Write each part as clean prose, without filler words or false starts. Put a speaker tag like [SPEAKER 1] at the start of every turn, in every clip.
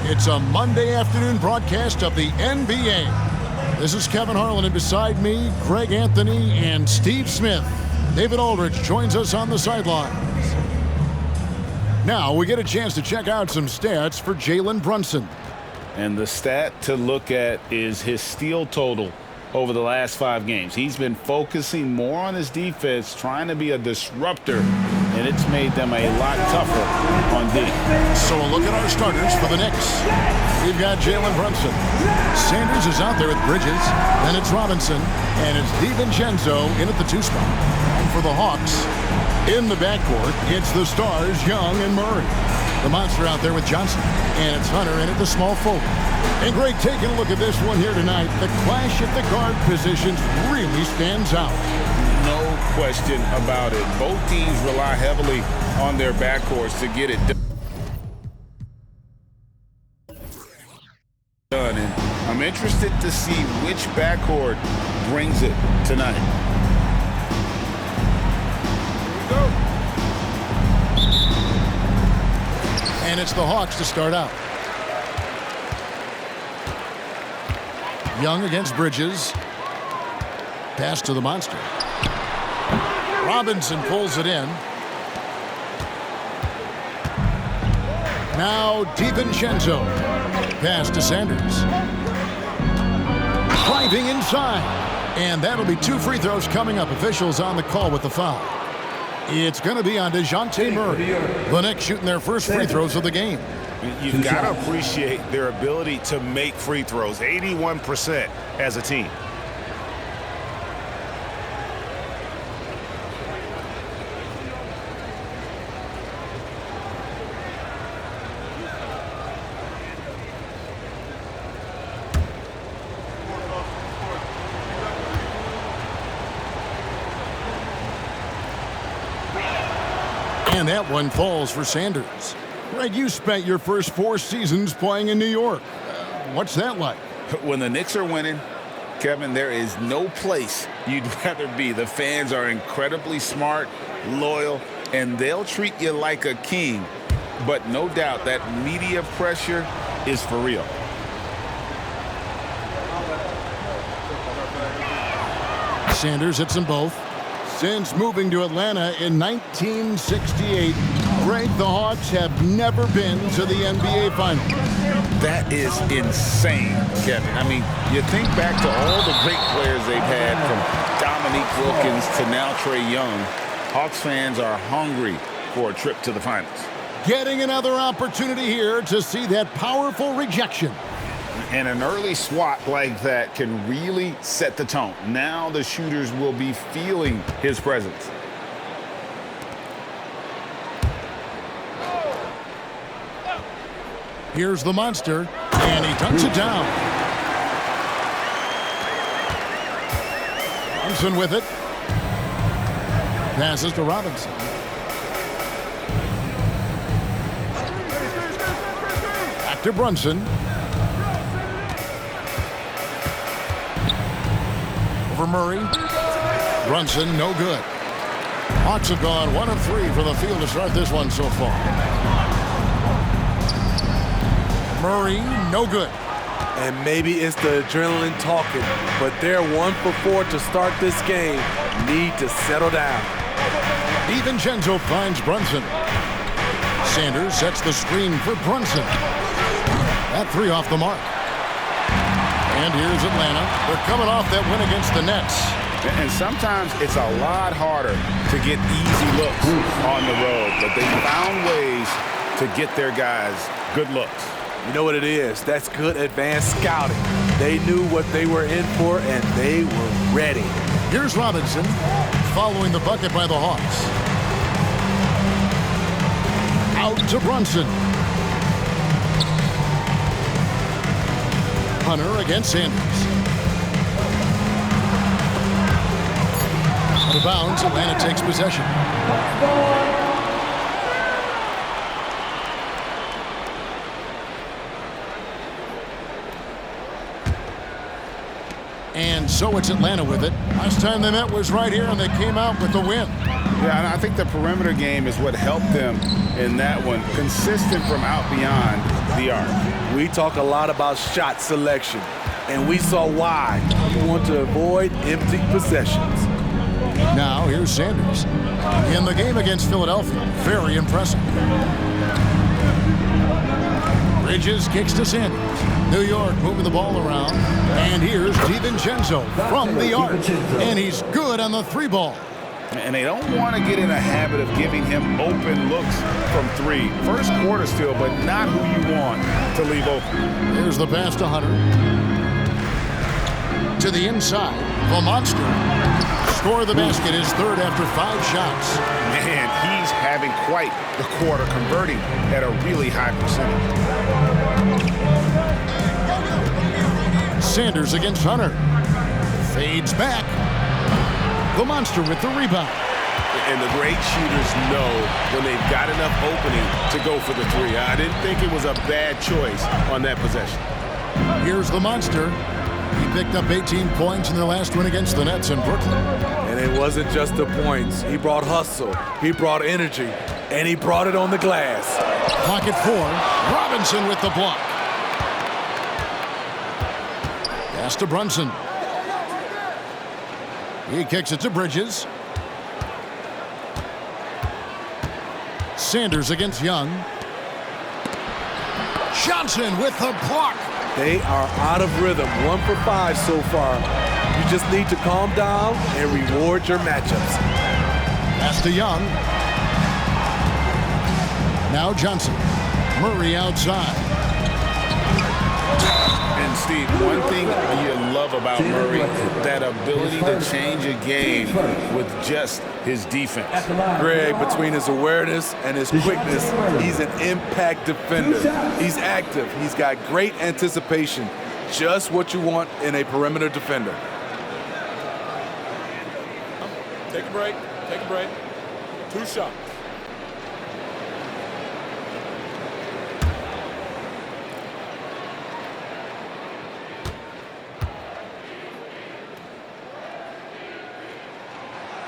[SPEAKER 1] It's a Monday afternoon broadcast of the NBA. This is Kevin Harlan, and beside me, Greg Anthony and Steve Smith. David Aldridge joins us on the sidelines. Now we get a chance to check out some stats for Jalen Brunson.
[SPEAKER 2] And the stat to look at is his steal total over the last 5 games. He's been focusing more on his defense, trying to be a disruptor, and it's made them a lot tougher on D.
[SPEAKER 1] So a look at our starters for the Knicks. We've got Jalen Brunson. Sanders is out there with Bridges. Then it's Robinson. And it's DiVincenzo in at the 2 spot. And for the Hawks, in the backcourt, it's the stars, Young and Murray. The monster out there with Johnson. And it's Hunter in at the small forward. And Greg, taking a look at this one here tonight, the clash at the guard positions really stands out.
[SPEAKER 2] No question about it. Both teams rely heavily on their backcourts to get it done. And I'm interested to see which backcourt brings it tonight. Here we go.
[SPEAKER 1] And it's the Hawks to start out. Young against Bridges. Pass to the monster. Robinson pulls it in. Now DiVincenzo. Pass to Sanders. Driving inside. And that'll be 2 free throws coming up. Officials on the call with the foul. It's going to be on DeJounte Murray. The Knicks shooting their first free throws of the game.
[SPEAKER 3] You've got to appreciate their ability to make free throws. 81% as a team.
[SPEAKER 1] And that one falls for Sanders. Greg, you spent your first 4 seasons playing in New York. What's that like?
[SPEAKER 2] When the Knicks are winning, Kevin, there is no place you'd rather be. The fans are incredibly smart, loyal, and they'll treat you like a king. But no doubt that media pressure is for real.
[SPEAKER 1] Sanders hits them both. Since moving to Atlanta in 1968, Greg, the Hawks have never been to the NBA Finals.
[SPEAKER 2] That is insane, Kevin. I mean, you think back to all the great players they've had, from Dominique Wilkins to now Trae Young. Hawks fans are hungry for a trip to the finals.
[SPEAKER 1] Getting another opportunity here to see that powerful rejection.
[SPEAKER 2] And an early swat like that can really set the tone. Now the shooters will be feeling his presence.
[SPEAKER 1] Here's the monster, and he dunks it down. Brunson with it. Passes to Robinson. Back to Brunson. Over Murray. Brunson, no good. Hawks have gone 1 of 3 from the field to start this one so far. Murray, no good.
[SPEAKER 4] And maybe it's the adrenaline talking, but they're 1 for 4 to start this game. Need to settle down.
[SPEAKER 1] DiVincenzo finds Brunson. Sanders sets the screen for Brunson. That 3 off the mark. And here's Atlanta. They're coming off that win against the Nets.
[SPEAKER 2] And sometimes it's a lot harder to get easy looks on the road, but they found ways to get their guys good looks.
[SPEAKER 4] You know what it is? That's good advanced scouting. They knew what they were in for, and they were ready.
[SPEAKER 1] Here's Robinson following the bucket by the Hawks. Out to Brunson. Hunter against Sanders. Out of bounds, Atlanta takes possession. And so it's Atlanta with it. Last time they met was right here, and they came out with the win.
[SPEAKER 2] Yeah, and I think the perimeter game is what helped them in that one. Consistent from out beyond the arc.
[SPEAKER 4] We talk a lot about shot selection, and we saw why. You want to avoid empty possessions.
[SPEAKER 1] Now here's Sanders. In the game against Philadelphia, very impressive. Bridges kicks to Sanders. New York moving the ball around. And here's DiVincenzo from the arc. And he's good on the three ball.
[SPEAKER 2] And they don't want to get in a habit of giving him open looks from three. First quarter still, but not who you want to leave open.
[SPEAKER 1] Here's the pass to Hunter. To the inside. The monster. Score the basket, his third after 5 shots.
[SPEAKER 3] Man, he's having quite the quarter, converting at a really high percentage.
[SPEAKER 1] Sanders against Hunter. Fades back. The monster with the rebound.
[SPEAKER 3] And the great shooters know when they've got enough opening to go for the three. I didn't think it was a bad choice on that possession.
[SPEAKER 1] Here's the monster. He picked up 18 points in their last win against the Nets in Brooklyn.
[SPEAKER 4] And it wasn't just the points. He brought hustle, he brought energy, and he brought it on the glass.
[SPEAKER 1] Pocket 4. Robinson with the block. Pass to Brunson. He kicks it to Bridges. Sanders against Young. Johnson with the block.
[SPEAKER 4] They are out of rhythm, 1 for 5 so far. You just need to calm down and reward your matchups.
[SPEAKER 1] Pass to Young. Now Johnson. Murray outside.
[SPEAKER 2] And Steve, one thing you love about Murray, that ability to change a game with just his defense.
[SPEAKER 4] Greg, between his awareness and his quickness, he's an impact defender. He's active. He's got great anticipation. Just what you want in a perimeter defender.
[SPEAKER 5] Take a break. Take a break. 2 shots.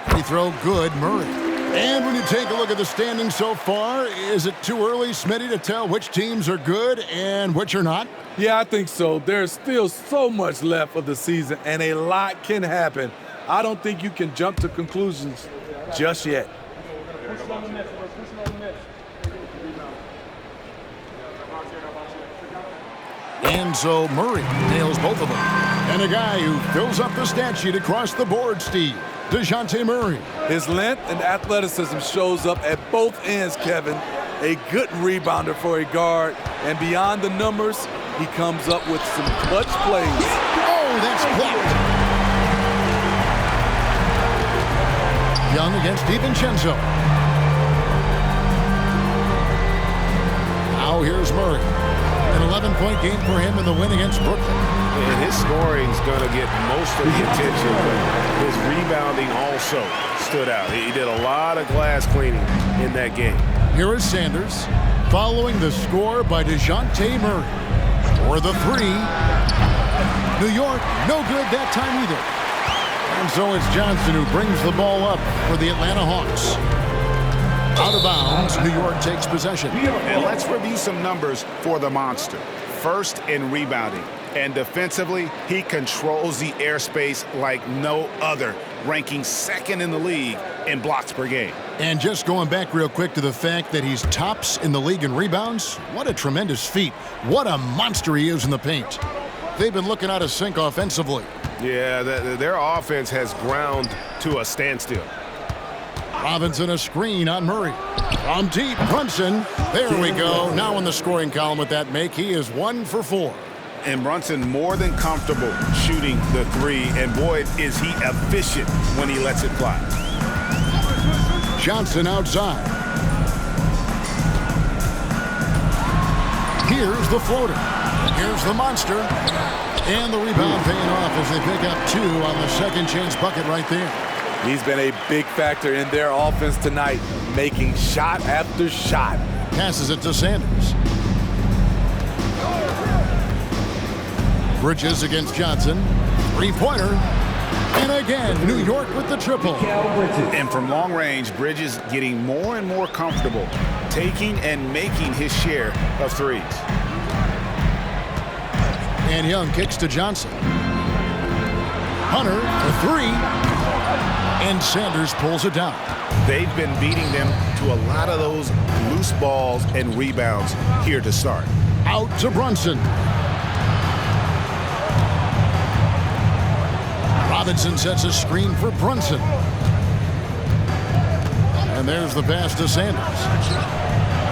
[SPEAKER 1] Free throw good, Murray. And when you take a look at the standings so far, is it too early, Smitty, to tell which teams are good and which are not?
[SPEAKER 4] Yeah, I think so. There's still so much left of the season, and a lot can happen. I don't think you can jump to conclusions just yet.
[SPEAKER 1] And so Murray nails both of them. And a guy who fills up the stat sheet across the board, Steve. DeJounte Murray.
[SPEAKER 4] His length and athleticism shows up at both ends, Kevin. A good rebounder for a guard. And beyond the numbers, he comes up with some clutch plays.
[SPEAKER 1] Oh, that's blocked. Young against DiVincenzo. Now here's Murray. An 11-point game for him in the win against Brooklyn.
[SPEAKER 3] And his scoring's going to get most of the attention, but his rebounding also stood out. He did a lot of glass cleaning in that game.
[SPEAKER 1] Here is Sanders following the score by DeJounte Murray. For the 3. New York, no good that time either. And so it's Johnson who brings the ball up for the Atlanta Hawks. Out of bounds, New York takes possession.
[SPEAKER 3] And let's review some numbers for the monster. First in rebounding. And defensively, he controls the airspace like no other, ranking 2nd in the league in blocks per game.
[SPEAKER 1] And just going back real quick to the fact that he's tops in the league in rebounds, what a tremendous feat. What a monster he is in the paint. They've been looking out of sync offensively.
[SPEAKER 3] Yeah, their offense has ground to a standstill.
[SPEAKER 1] Robinson a screen on Murray. From deep, Brunson. There we go. Now in the scoring column with that make, he is 1 for 4.
[SPEAKER 2] And Brunson more than comfortable shooting the 3, and boy, is he efficient when he lets it fly.
[SPEAKER 1] Johnson outside. Here's the floater. Here's the monster. And the rebound paying off as they pick up 2 on the second chance bucket right there.
[SPEAKER 4] He's been a big factor in their offense tonight, making shot after shot.
[SPEAKER 1] Passes it to Sanders. Bridges against Johnson. 3-pointer. And again, New York with the triple.
[SPEAKER 2] And from long range, Bridges getting more and more comfortable, taking and making his share of threes.
[SPEAKER 1] And Young kicks to Johnson. Hunter for three. And Sanders pulls it down.
[SPEAKER 3] They've been beating them to a lot of those loose balls and rebounds here to start.
[SPEAKER 1] Out to Brunson. Robinson sets a screen for Brunson. And there's the pass to Sanders.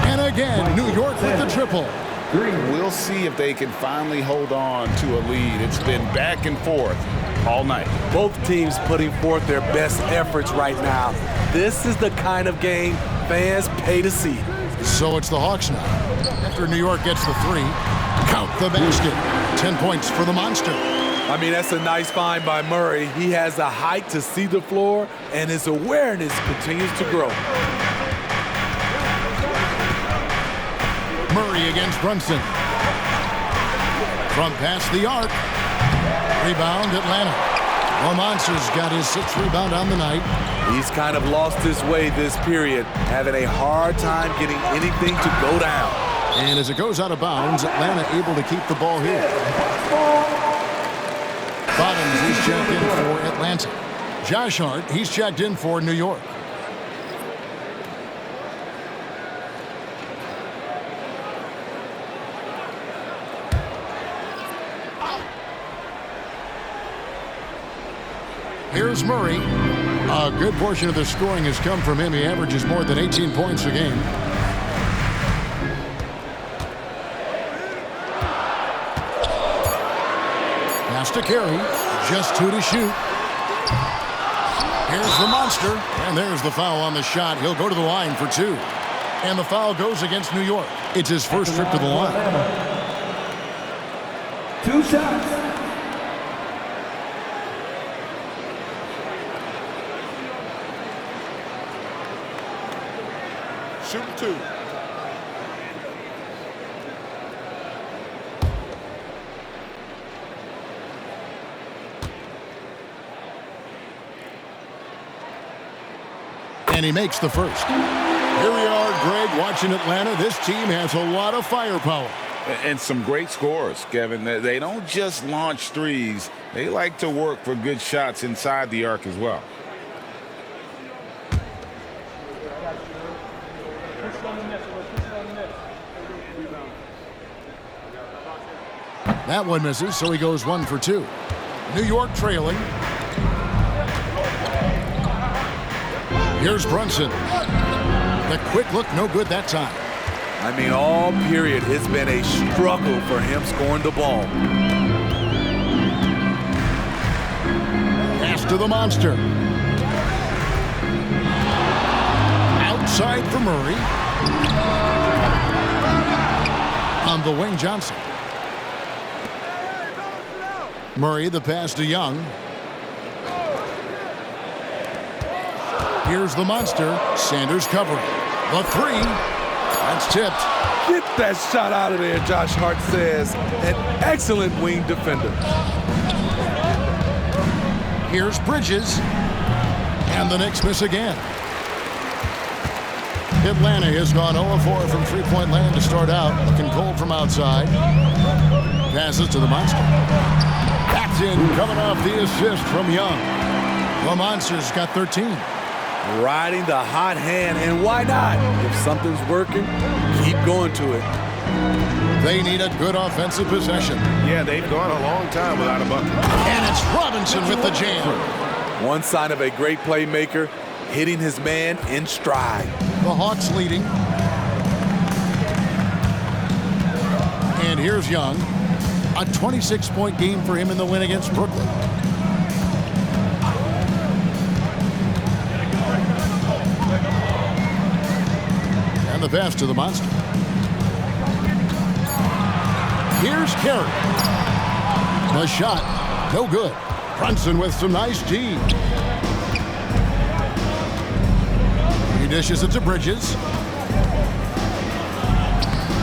[SPEAKER 1] And again, New York with the triple.
[SPEAKER 2] We'll see if they can finally hold on to a lead. It's been back and forth all night.
[SPEAKER 4] Both teams putting forth their best efforts right now. This is the kind of game fans pay to see.
[SPEAKER 1] So it's the Hawks now. After New York gets the three, count the basket. 10 points for the Monster.
[SPEAKER 4] I mean, that's a nice find by Murray. He has the height to see the floor, and his awareness continues to grow.
[SPEAKER 1] Murray against Brunson. From past the arc. Rebound, Atlanta. The Monster's got his 6th rebound on the night.
[SPEAKER 4] He's kind of lost his way this period, having a hard time getting anything to go down.
[SPEAKER 1] And as it goes out of bounds, Atlanta able to keep the ball here. Bottoms, he's checked in for Atlanta. Josh Hart, he's checked in for New York. Here's Murray. A good portion of the scoring has come from him. He averages more than 18 points a game. Pass to carry. Just 2 to shoot. Here's the Monster. And there's the foul on the shot. He'll go to the line for 2. And the foul goes against New York. It's his first trip to the line.
[SPEAKER 6] 2 shots.
[SPEAKER 5] Shoot 2.
[SPEAKER 1] And he makes the first. Here we are, Greg, watching Atlanta. This team has a lot of firepower.
[SPEAKER 2] And some great scores, Kevin. They don't just launch threes. They like to work for good shots inside the arc as well.
[SPEAKER 1] That one misses, so he goes 1 for 2. New York trailing. Here's Brunson. The quick look, no good that time.
[SPEAKER 4] I mean, all period, it's been a struggle for him scoring the ball.
[SPEAKER 1] Pass to the Monster. Outside for Murray. On the wing, Johnson. Murray, the pass to Young. Here's the Monster. Sanders covering. The 3. That's tipped.
[SPEAKER 4] Get that shot out of there, Josh Hart says. An excellent wing defender.
[SPEAKER 1] Here's Bridges. And the Knicks miss again. Atlanta has gone 0-4 from three-point land to start out. Looking cold from outside. Passes to the Monster. That's in, coming off the assist from Young. The Monster's got 13.
[SPEAKER 4] Riding the hot hand, and why not? If something's working, keep going to it.
[SPEAKER 1] They need a good offensive possession.
[SPEAKER 3] Yeah, they've gone a long time without a bucket.
[SPEAKER 1] And it's Robinson with the jam.
[SPEAKER 4] One sign of a great playmaker, hitting his man in stride.
[SPEAKER 1] The Hawks leading. And here's Young. A 26-point game for him in the win against Brooklyn. And the pass to the Monster. Here's Carey. The shot, no good. Brunson with some nice D. He dishes it to Bridges.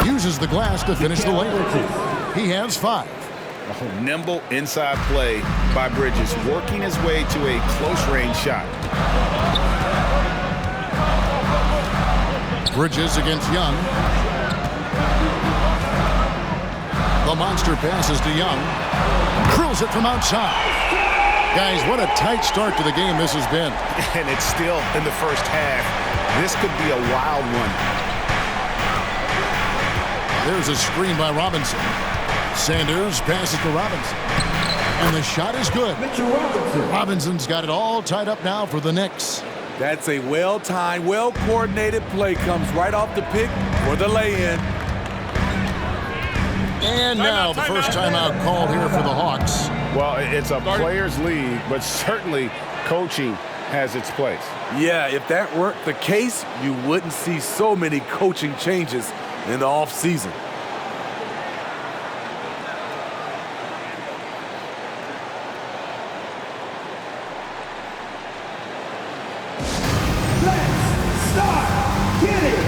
[SPEAKER 1] Uses the glass to finish the layup. He has 5.
[SPEAKER 2] Oh, nimble inside play by Bridges, working his way to a close-range shot. Bridges
[SPEAKER 1] against Young. The The monster passes to Young. Drills it from outside. Guys, what a tight start to the game this has been.
[SPEAKER 3] And it's still in the first half. This could be a wild one.
[SPEAKER 1] There's a screen by Robinson. Sanders passes to Robinson. And the shot is good. Robinson's got it all tied up now for the Knicks.
[SPEAKER 4] That's a well-timed, well-coordinated play. Comes right off the pick for the lay-in.
[SPEAKER 1] And now the first timeout called here for the Hawks.
[SPEAKER 3] Well, it's a players' league, but certainly coaching has its place.
[SPEAKER 4] Yeah, if that weren't the case, you wouldn't see so many coaching changes in the offseason.
[SPEAKER 6] Let's start getting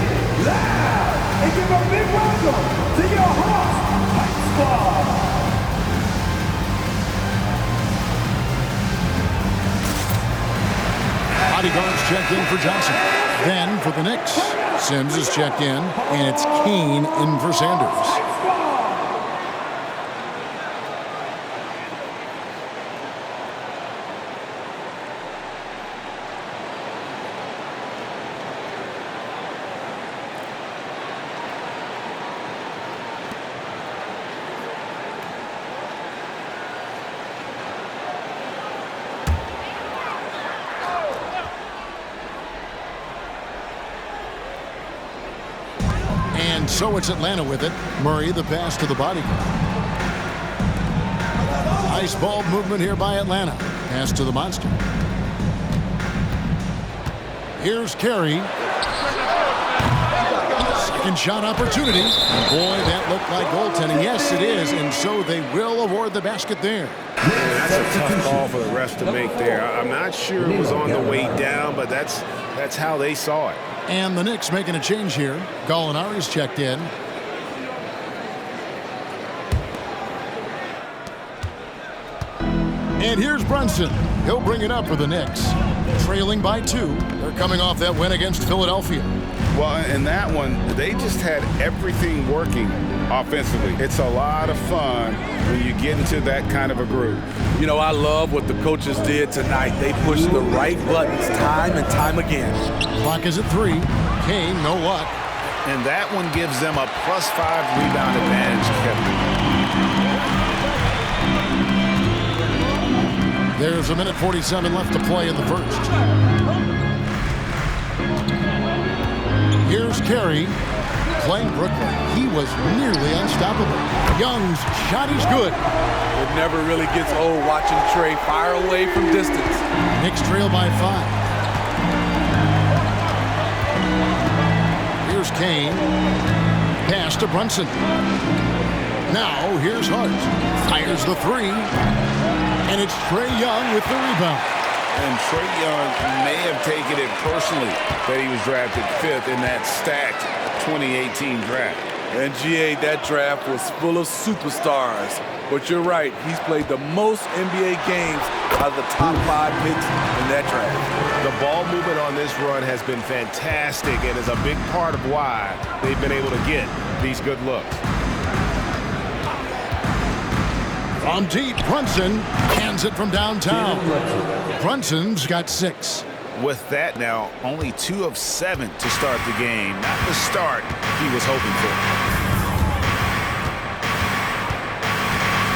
[SPEAKER 6] loud and give a big welcome to your Hawks Fight Squad.
[SPEAKER 1] Bodyguards checked in for Johnson. Then for the Knicks, Sims is checked in, and it's Kane in for Sanders. And so it's Atlanta with it. Murray, the pass to the bodyguard. Nice ball movement here by Atlanta. Pass to the monster. Here's Carey. Second shot opportunity. Boy, that looked like goaltending. Yes, it is. And so they will award the basket there.
[SPEAKER 3] That's a tough call for the refs to make there. I'm not sure it was on the way down, but that's how they saw it.
[SPEAKER 1] And the Knicks making a change here. Gallinari's checked in. And here's Brunson. He'll bring it up for the Knicks. Trailing by 2. They're coming off that win against Philadelphia.
[SPEAKER 3] Well, in that one, they just had everything working offensively. It's a lot of fun when you get into that kind of a group.
[SPEAKER 4] You know, I love what the coaches did tonight. They pushed the right buttons time and time again.
[SPEAKER 1] Clock is at 3. Kane, no luck.
[SPEAKER 3] And that one gives them a +5 rebound advantage, Kevin.
[SPEAKER 1] There's a minute 47 left to play in the first. Here's Carey playing Brooklyn. He was nearly unstoppable. Young's shot is good.
[SPEAKER 4] It never really gets old watching Trey fire away from distance.
[SPEAKER 1] Knicks trail by 5. Here's Kane. Pass to Brunson. Now here's Hart. Fires the 3. And it's Trae Young with the rebound.
[SPEAKER 2] And Trae Young may have taken it personally that he was drafted 5th in that stacked 2018 draft.
[SPEAKER 4] And GA, that draft was full of superstars. But you're right, he's played the most NBA games out of the top 5 picks in that draft.
[SPEAKER 3] The ball movement on this run has been fantastic and is a big part of why they've been able to get these good looks.
[SPEAKER 1] From deep, Brunson hands it from downtown. Brunson's got 6.
[SPEAKER 3] With that now, only 2 of 7 to start the game. Not the start he was hoping for.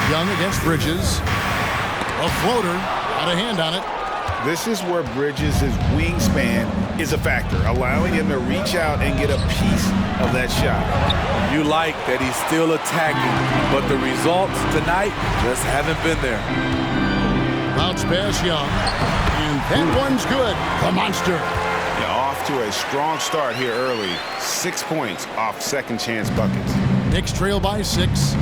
[SPEAKER 1] Young against Bridges. A floater. Got a hand on it.
[SPEAKER 3] This is where Bridges' wingspan is a factor, allowing him to reach out and get a piece of that shot.
[SPEAKER 4] You like that he's still attacking, but the results tonight just haven't been there.
[SPEAKER 1] Bounce pass Young. And that one's good. The monster.
[SPEAKER 3] Yeah, off to a strong start here early. 6 points off second chance buckets.
[SPEAKER 1] Knicks trail by 6.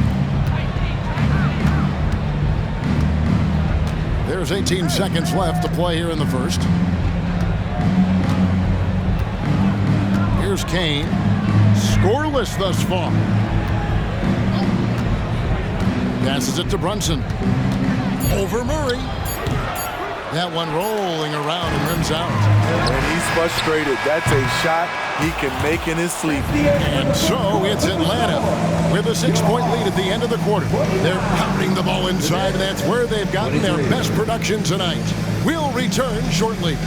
[SPEAKER 1] There's 18 seconds left to play here in the first. Here's Kane. Scoreless thus far. Passes it to Brunson. Over Murray. That one rolling around and rims out.
[SPEAKER 4] And he's frustrated. That's a shot he can make in his sleep.
[SPEAKER 1] And so it's Atlanta with a 6-point lead at the end of the quarter. They're pounding the ball inside, and that's where they've gotten their best production tonight. We'll return shortly.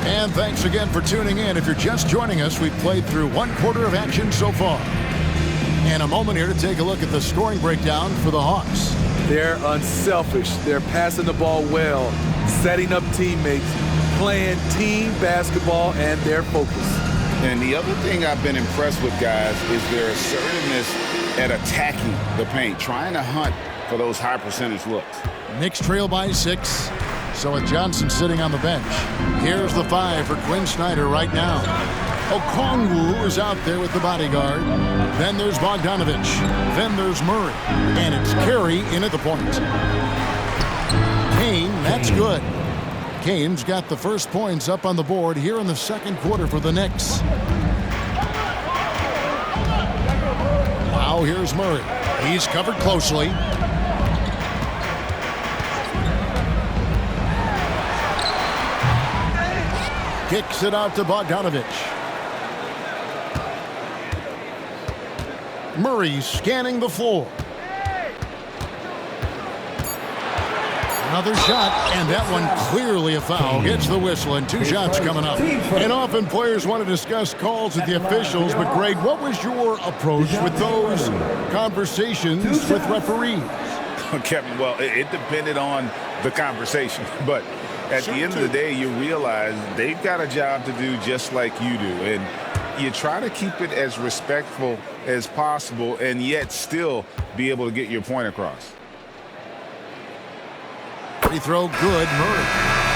[SPEAKER 1] And thanks again for tuning in. If you're just joining us, we've played through 1 quarter of action so far. And a moment here to take a look at the scoring breakdown for the Hawks.
[SPEAKER 4] They're unselfish. They're passing the ball well, setting up teammates, playing team basketball, and their focus.
[SPEAKER 2] And the other thing I've been impressed with, guys, is their assertiveness at attacking the paint, trying to hunt for those high percentage looks.
[SPEAKER 1] Knicks trail by 6. So with Johnson sitting on the bench, here's the 5 for Quinn Snyder right now. Okongwu is out there with the bodyguard. Then there's Bogdanovich. Then there's Murray. And it's Carey in at the point. Kane, that's good. Kane's got the first points up on the board here in the second quarter for the Knicks. Now here's Murray. He's covered closely. Kicks it out to Bogdanovich. Murray scanning the floor. Another shot, and that one clearly a foul. Gets the whistle, and 2 shots coming up. And often players want to discuss calls with the officials, but Greg, what was your approach with those conversations with referees?
[SPEAKER 2] Kevin, well, it depended on the conversation, but at the end of the day, you realize they've got a job to do just like you do. And you try to keep it as respectful as possible and yet still be able to get your point across.
[SPEAKER 1] Free throw good, Murray.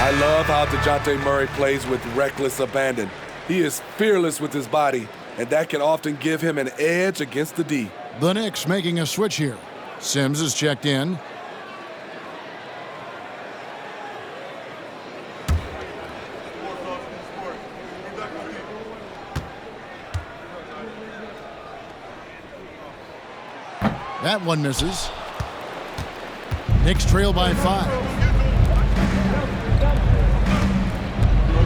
[SPEAKER 4] I love how DeJounte Murray plays with reckless abandon. He is fearless with his body, and that can often give him an edge against the D.
[SPEAKER 1] The Knicks making a switch here. Sims is checked in. That one misses. Knicks trail by 5.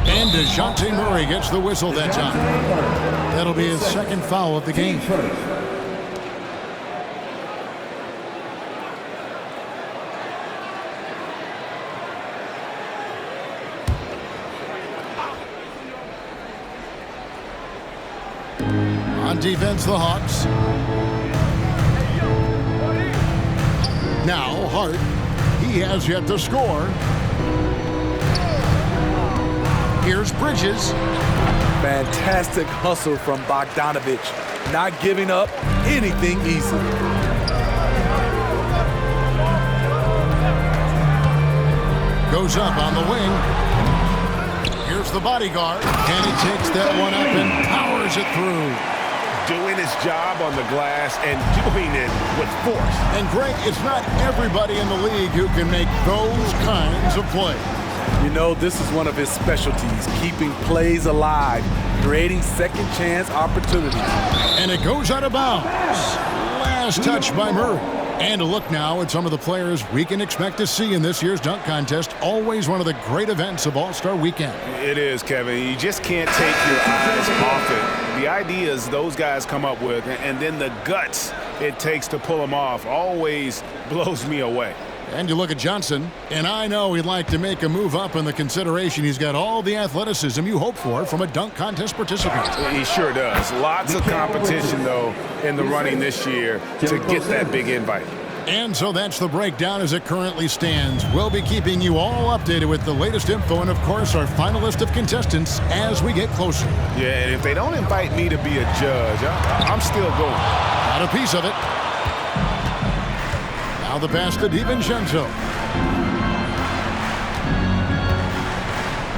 [SPEAKER 1] And DeJounte Murray gets the whistle that time. That'll be his second foul of the game. On defense, the Hawks. Now, Hart, he has yet to score. Here's Bridges.
[SPEAKER 4] Fantastic hustle from Bogdanovich, not giving up anything easy.
[SPEAKER 1] Goes up on the wing. Here's the bodyguard, and he takes that one up and powers it through.
[SPEAKER 3] Doing his job on the glass and doing it with force.
[SPEAKER 1] And Greg, it's not everybody in the league who can make those kinds of plays.
[SPEAKER 4] You know, this is one of his specialties, keeping plays alive, creating second chance opportunities.
[SPEAKER 1] And it goes out of bounds. Last touch by Murray. And a look now at some of the players we can expect to see in this year's dunk contest. Always one of the great events of All-Star Weekend.
[SPEAKER 3] It is, Kevin. You just can't take your eyes off it. The ideas those guys come up with, and then the guts it takes to pull them off, always blows me away.
[SPEAKER 1] And you look at Johnson, and I know he'd like to make a move up in the consideration. He's got all the athleticism you hope for from a dunk contest participant.
[SPEAKER 3] He sure does. Lots of competition, though, in the running this year to get that big invite.
[SPEAKER 1] And so that's the breakdown as it currently stands. We'll be keeping you all updated with the latest info and, of course, our final list of contestants as we get closer.
[SPEAKER 3] Yeah, and if they don't invite me to be a judge, I'm still going.
[SPEAKER 1] Got a piece of it. Now the pass to DiVincenzo.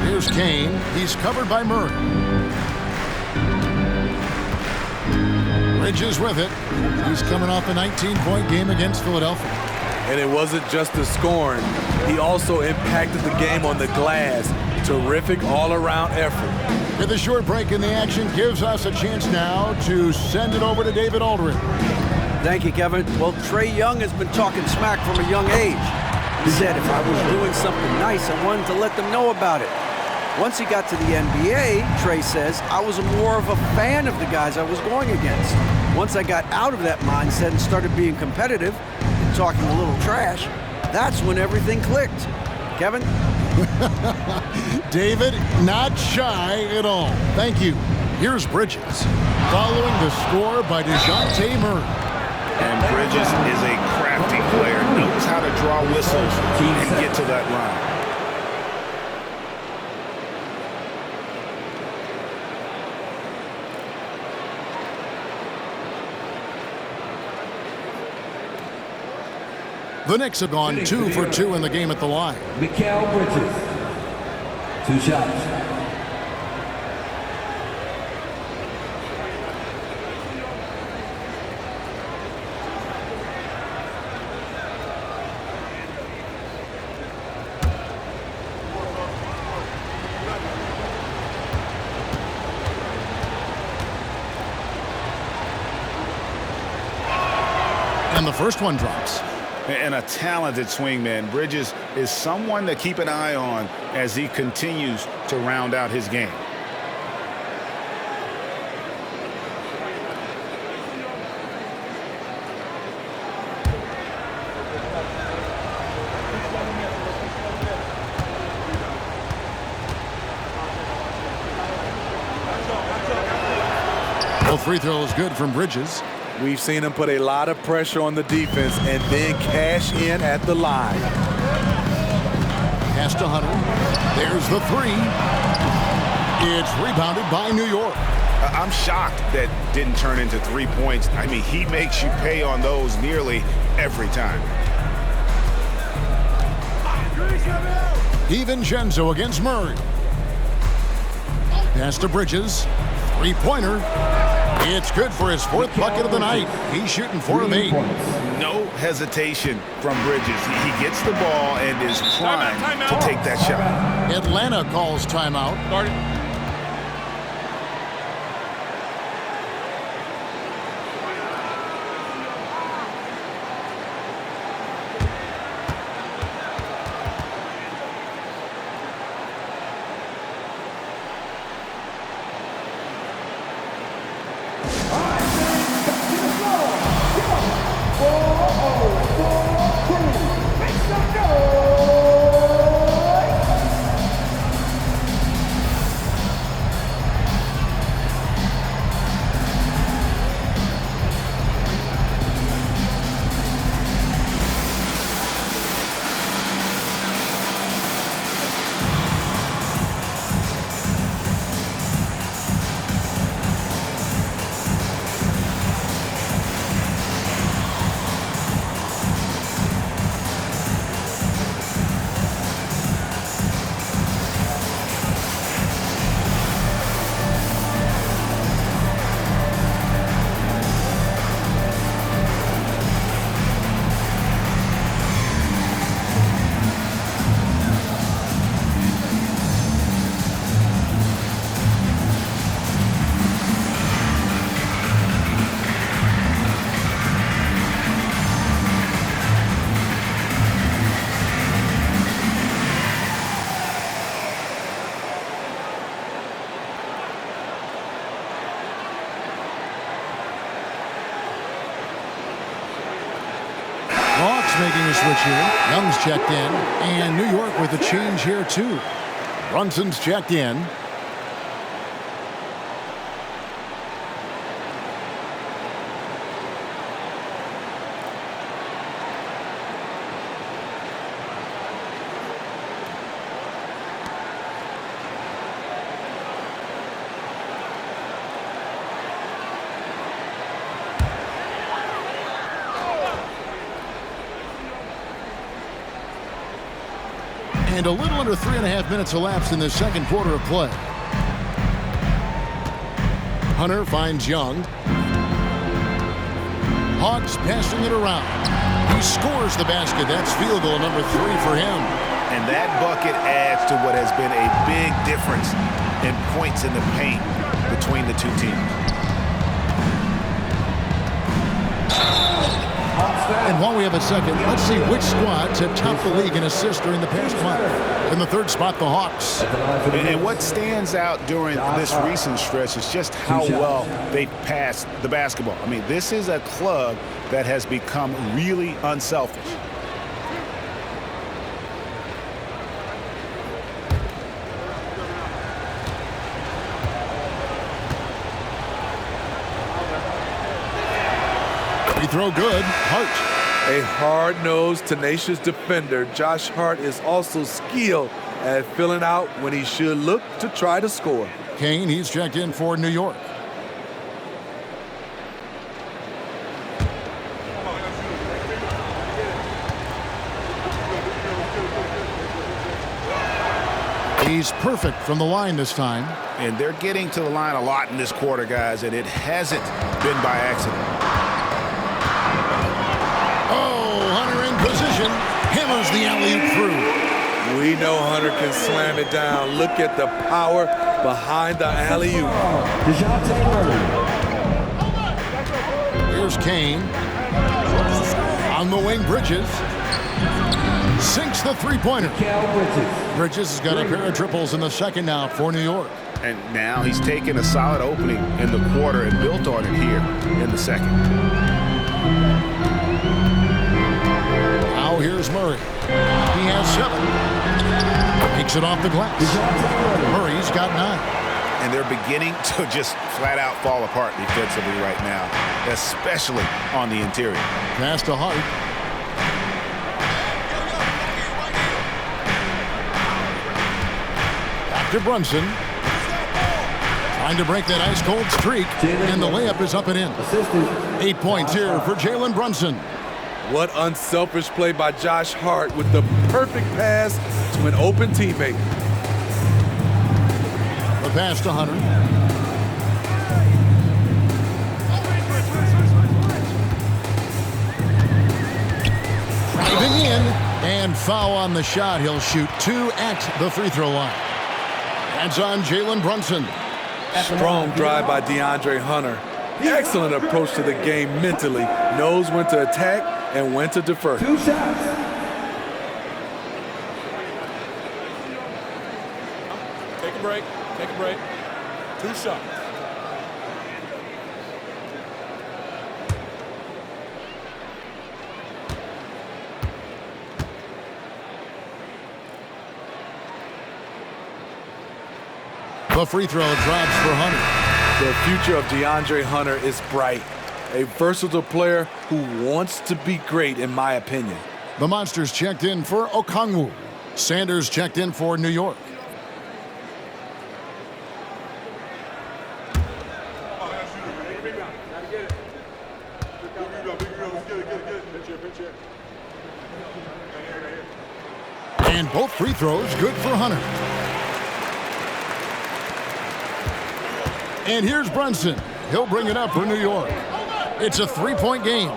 [SPEAKER 1] Here's Kane. He's covered by Murray. Bridges with it. He's coming off a 19-point game against Philadelphia.
[SPEAKER 4] And it wasn't just the scoring. He also impacted the game on the glass. Terrific all-around effort.
[SPEAKER 1] With a short break in the action, gives us a chance now to send it over to David Aldridge.
[SPEAKER 7] Thank you, Kevin. Well, Trae Young has been talking smack from a young age. He said if I was doing something nice, I wanted to let them know about it. Once he got to the NBA, Trae says, I was more of a fan of the guys I was going against. Once I got out of that mindset and started being competitive and talking a little trash, that's when everything clicked. Kevin?
[SPEAKER 1] David, not shy at all. Thank you. Here's Bridges, following the score by DeJounte Murray.
[SPEAKER 3] And Bridges is a crafty player, knows how to draw whistles and get to that line.
[SPEAKER 1] The Knicks have gone 2 for 2 in the game at the line.
[SPEAKER 6] Mikal Bridges. 2 shots.
[SPEAKER 1] And the first one drops.
[SPEAKER 3] And a talented swingman. Bridges is someone to keep an eye on as he continues to round out his game.
[SPEAKER 1] Both free throws good from Bridges.
[SPEAKER 4] We've seen him put a lot of pressure on the defense and then cash in at the line.
[SPEAKER 1] Pass to Hunter. There's the three. It's rebounded by New York.
[SPEAKER 3] I'm shocked that didn't turn into 3 points. I mean, he makes you pay on those nearly every time.
[SPEAKER 1] DiVincenzo against Murray. Pass to Bridges. Three-pointer. It's good for his 4th bucket of the night. He's shooting 4 of 8.
[SPEAKER 3] No hesitation from Bridges. He gets the ball and is primed to take that shot.
[SPEAKER 1] Atlanta calls timeout. Hawks making a switch here. Young's checked in. And New York with a change here, too. Brunson's checked in. And a little under 3.5 minutes elapsed in the second quarter of play. Hunter finds Young. Hawks passing it around. He scores the basket. That's field goal number 3 for him.
[SPEAKER 3] And that bucket adds to what has been a big difference in points in the paint between the two teams.
[SPEAKER 1] And while we have a second, let's see which squads have topped the league in assists during the past month. In the third spot, the Hawks.
[SPEAKER 3] And what stands out during this recent stretch is just how well they passed the basketball. I mean, this is a club that has become really unselfish.
[SPEAKER 1] Free throw good. Hart.
[SPEAKER 4] A hard-nosed, tenacious defender, Josh Hart is also skilled at filling out when he should look to try to score.
[SPEAKER 1] Kane, he's checked in for New York. He's perfect from the line this time.
[SPEAKER 3] And they're getting to the line a lot in this quarter, guys, and it hasn't been by accident.
[SPEAKER 1] Position, hammers the alley-oop through.
[SPEAKER 4] We know Hunter can slam it down. Look at the power behind the alley-oop.
[SPEAKER 1] Here's Kane. On the wing, Bridges. Sinks the three-pointer. Bridges has got a pair of triples in the second now for New York.
[SPEAKER 3] And now he's taken a solid opening in the quarter and built on it here in the second.
[SPEAKER 1] Now here's Murray. He has 7. Takes it off the glass. Murray's got 9.
[SPEAKER 3] And they're beginning to just flat out fall apart defensively right now, especially on the interior.
[SPEAKER 1] Pass to Hart. Back to Brunson. Trying to break that ice-cold streak, and the layup is up and in. 8 points here for Jalen Brunson.
[SPEAKER 4] What unselfish play by Josh Hart with the perfect pass to an open teammate.
[SPEAKER 1] The pass to Hunter. Driving in, and foul on the shot. He'll shoot 2 at the free throw line. That's on Jalen Brunson.
[SPEAKER 4] Strong drive by DeAndre Hunter. Excellent approach to the game mentally. Knows when to attack and when to defer.
[SPEAKER 6] 2 shots.
[SPEAKER 5] Take a break. Take a break. 2 shots.
[SPEAKER 1] The free throw drops for Hunter.
[SPEAKER 4] The future of DeAndre Hunter is bright. A versatile player who wants to be great, in my opinion.
[SPEAKER 1] The Monsters checked in for Okongwu. Sanders checked in for New York. And both free throws good for Hunter. And here's Brunson. He'll bring it up for New York. It's a 3-point game.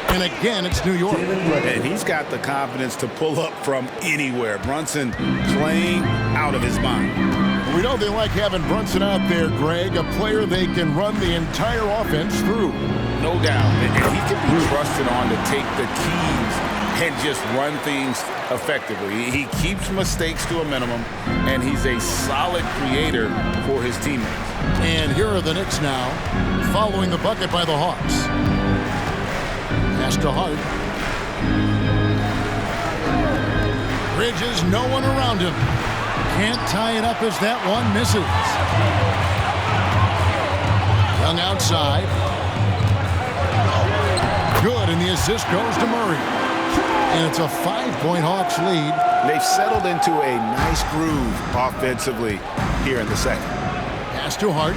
[SPEAKER 1] And again, it's New York.
[SPEAKER 3] And he's got the confidence to pull up from anywhere. Brunson playing out of his mind.
[SPEAKER 1] We know they like having Brunson out there, Greg, a player they can run the entire offense through.
[SPEAKER 2] No doubt. And he can be trusted on to take the keys and just run things effectively. He keeps mistakes to a minimum, and he's a solid creator for his teammates.
[SPEAKER 1] And here are the Knicks now, following the bucket by the Hawks. Pass to Hart. Bridges, no one around him. Can't tie it up as that one misses. Young outside. Good, and the assist goes to Murray. And it's a 5-point Hawks lead.
[SPEAKER 3] They've settled into a nice groove offensively here in the second.
[SPEAKER 1] Pass to Hart.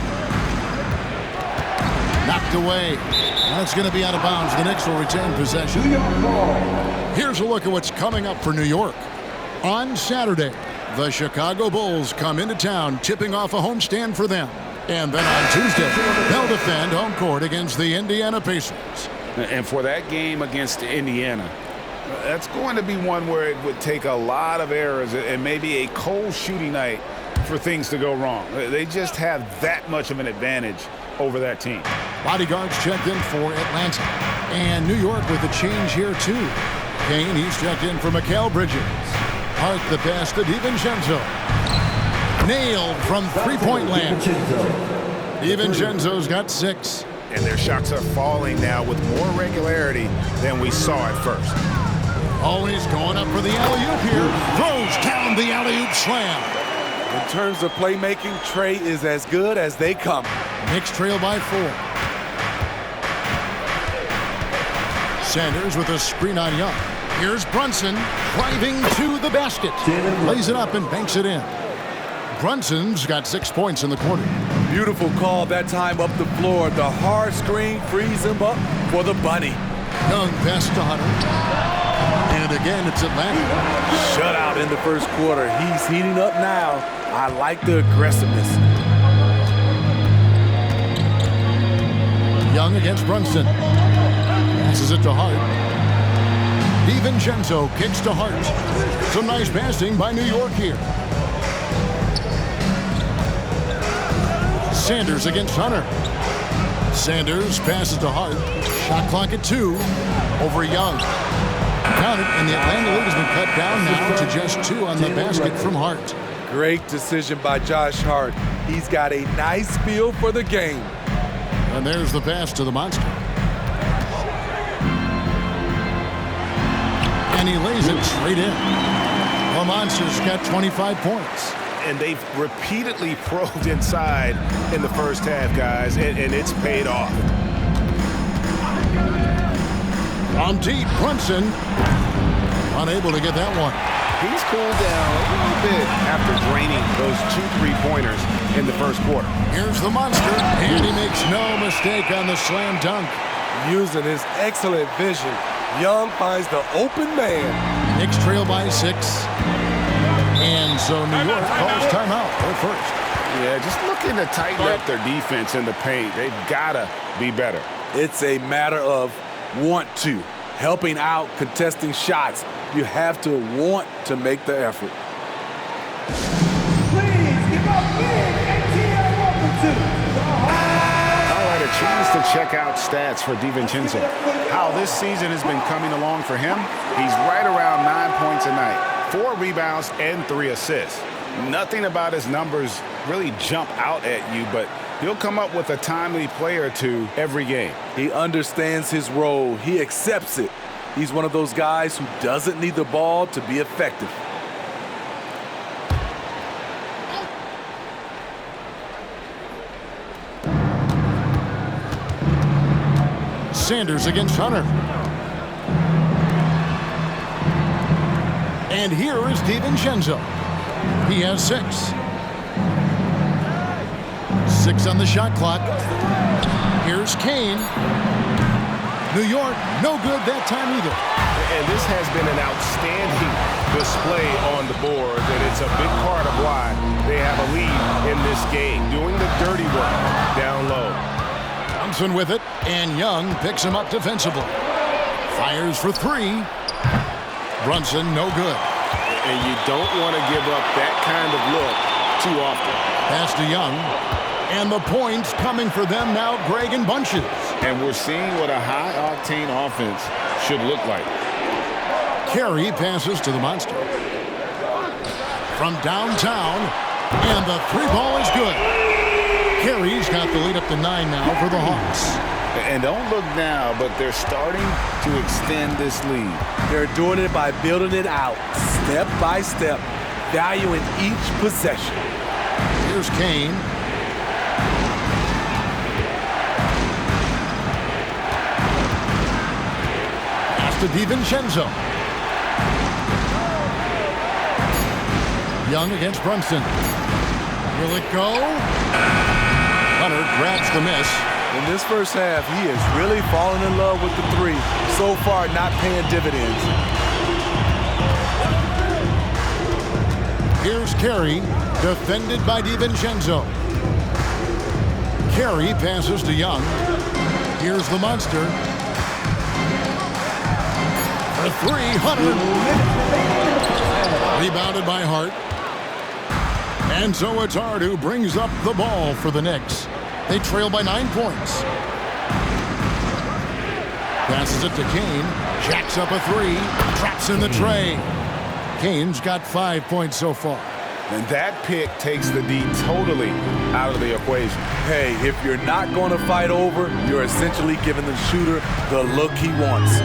[SPEAKER 1] Knocked away. That's going to be out of bounds. The Knicks will retain possession. Here's a look at what's coming up for New York. On Saturday, the Chicago Bulls come into town, tipping off a homestand for them. And then on Tuesday, they'll defend home court against the Indiana Pacers.
[SPEAKER 2] And for that game against Indiana, that's going to be one where it would take a lot of errors and maybe a cold shooting night for things to go wrong. They just have that much of an advantage over that team.
[SPEAKER 1] Bodyguards checked in for Atlanta. And New York with a change here, too. Kane, he's checked in for Mikal Bridges. Hart the pass to DiVincenzo. Nailed from three-point land. DiVincenzo's got 6.
[SPEAKER 3] And their shots are falling now with more regularity than we saw at first.
[SPEAKER 1] Always going up for the alley-oop here. Throws down the alley-oop slam.
[SPEAKER 4] In terms of playmaking, Trey is as good as they come.
[SPEAKER 1] Knicks trail by 4. Sanders with a screen on Young. Here's Brunson driving to the basket. Lays it up and banks it in. Brunson's got 6 points in the quarter.
[SPEAKER 4] Beautiful call that time up the floor. The hard screen frees him up for the bunny.
[SPEAKER 1] Young pass to Hunter. And again, it's Atlanta.
[SPEAKER 4] Shutout in the first quarter. He's heating up now. I like the aggressiveness.
[SPEAKER 1] Young against Brunson. Passes it to Hart. DiVincenzo kicks to Hart. Some nice passing by New York here. Sanders against Hunter. Sanders passes to Hart. Shot clock at 2 over Young. Count it, and the Atlanta lead has been cut down now to just 2 on the basket from Hart.
[SPEAKER 4] Great decision by Josh Hart. He's got a nice feel for the game.
[SPEAKER 1] And there's the pass to the Monster. And he lays it straight in. The Monster's got 25 points.
[SPEAKER 3] And they've repeatedly probed inside in the first half, guys, and it's paid off.
[SPEAKER 1] From deep, Brunson unable to get that one.
[SPEAKER 3] He's cooled down a little bit after draining those 2 3-pointers in the first quarter.
[SPEAKER 1] Here's the Monster, and he makes no mistake on the slam dunk.
[SPEAKER 4] Using his excellent vision, Young finds the open man.
[SPEAKER 1] Knicks trail by 6. And so New York calls timeout. They're first.
[SPEAKER 2] yeah, just looking to tighten up their defense in the paint. They've got to be better.
[SPEAKER 4] It's a matter of want to. Helping out, contesting shots. You have to want to make the effort.
[SPEAKER 6] Please give up big ATL welcome to the
[SPEAKER 3] All right, a chance to check out stats for DiVincenzo. How this season has been coming along for him, he's right around 9 points a night, 4 rebounds, and 3 assists. Nothing about his numbers really jump out at you, but he'll come up with a timely play or 2 every game.
[SPEAKER 4] He understands his role. He accepts it. He's one of those guys who doesn't need the ball to be effective.
[SPEAKER 1] Sanders against Hunter. And here is DiVincenzo. He has 6. 6 on the shot clock. Here's Kane. New York, no good that time either.
[SPEAKER 3] And this has been an outstanding display on the board, and it's a big part of why they have a lead in this game, doing the dirty work down low.
[SPEAKER 1] Thompson with it, and Young picks him up defensively. Fires for 3. Brunson, no good.
[SPEAKER 2] And you don't want to give up that kind of look too often.
[SPEAKER 1] Pass to Young. And the points coming for them now, Greg in bunches.
[SPEAKER 2] And we're seeing what a high-octane offense should look like.
[SPEAKER 1] Carey passes to the Monster. From downtown, and the 3 ball is good. Carey's got the lead up to 9 now for the Hawks.
[SPEAKER 2] And don't look now, but they're starting to extend this lead.
[SPEAKER 4] They're doing it by building it out, step by step, valuing each possession.
[SPEAKER 1] Here's Kane. Pass to DiVincenzo. Young against Brunson. Will it go? Hunter grabs the miss.
[SPEAKER 4] In this first half, he is really falling in love with the three. So far, not paying dividends.
[SPEAKER 1] Here's Carey, defended by DiVincenzo. Carey passes to Young. Here's the monster. For 300. Rebounded by Hart. And so it's Hart who brings up the ball for the Knicks. They trail by 9 points. Passes it to Kane. Jacks up a three. Traps in the tray. Kane's got 5 points so far.
[SPEAKER 3] And that pick takes the D totally out of the equation.
[SPEAKER 4] Hey, if you're not going to fight over, you're essentially giving the shooter the look he wants.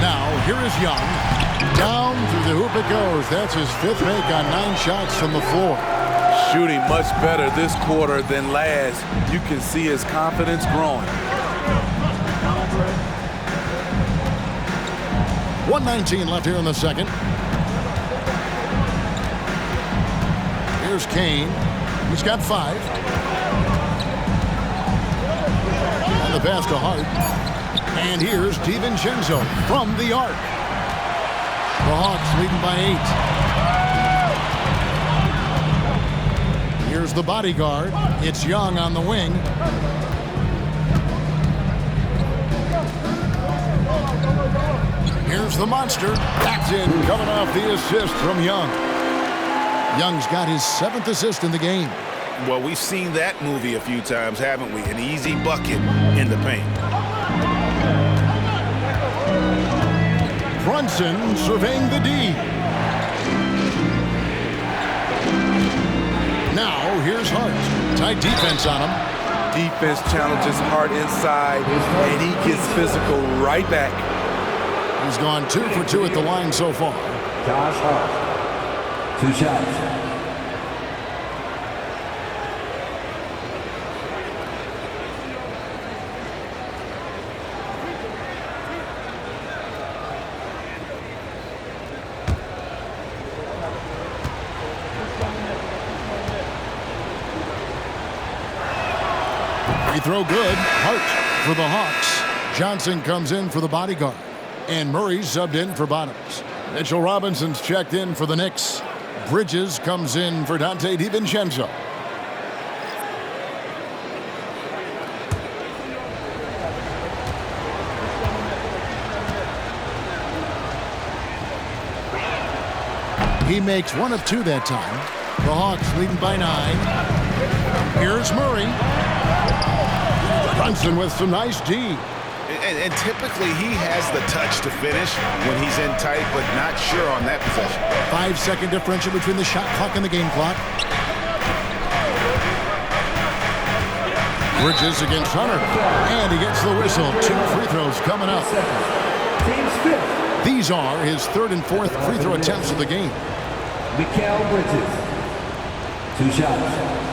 [SPEAKER 1] Now, here is Young. Down through the hoop it goes. That's his 5th make on 9 shots from the floor.
[SPEAKER 4] Shooting much better this quarter than last. You can see his confidence growing.
[SPEAKER 1] 1:19 left here in the second. Here's Kane. He's got 5. And the pass to Hart. And here's DiVincenzo from the arc. The Hawks leading by 8. Here's the bodyguard. It's Young on the wing. Here's the monster. That's in, coming off the assist from Young. Young's got his 7th assist in the game.
[SPEAKER 3] Well, we've seen that movie a few times, haven't we? An easy bucket in the paint.
[SPEAKER 1] Brunson surveying the D. Now, here's Hart. Tight defense on him.
[SPEAKER 4] Defense challenges Hart inside, and he gets physical right back.
[SPEAKER 1] He's gone 2 for 2 at the line so far.
[SPEAKER 6] Josh Hart. 2 shots.
[SPEAKER 1] Free throw good. Hart for the Hawks. Johnson comes in for the bodyguard. And Murray's subbed in for Bottoms. Mitchell Robinson's checked in for the Knicks. Bridges comes in for Dante DiVincenzo. He makes 1 of 2 that time. The Hawks leading by 9. Here's Murray. Brunson with some nice D.
[SPEAKER 3] And typically he has the touch to finish when he's in tight, but not sure on that possession.
[SPEAKER 1] 5-second differential between the shot clock and the game clock. Bridges against Hunter. And he gets the whistle. 2 free throws coming up. These are his 3rd and 4th free throw attempts of the game.
[SPEAKER 6] Mikal Bridges. 2 shots.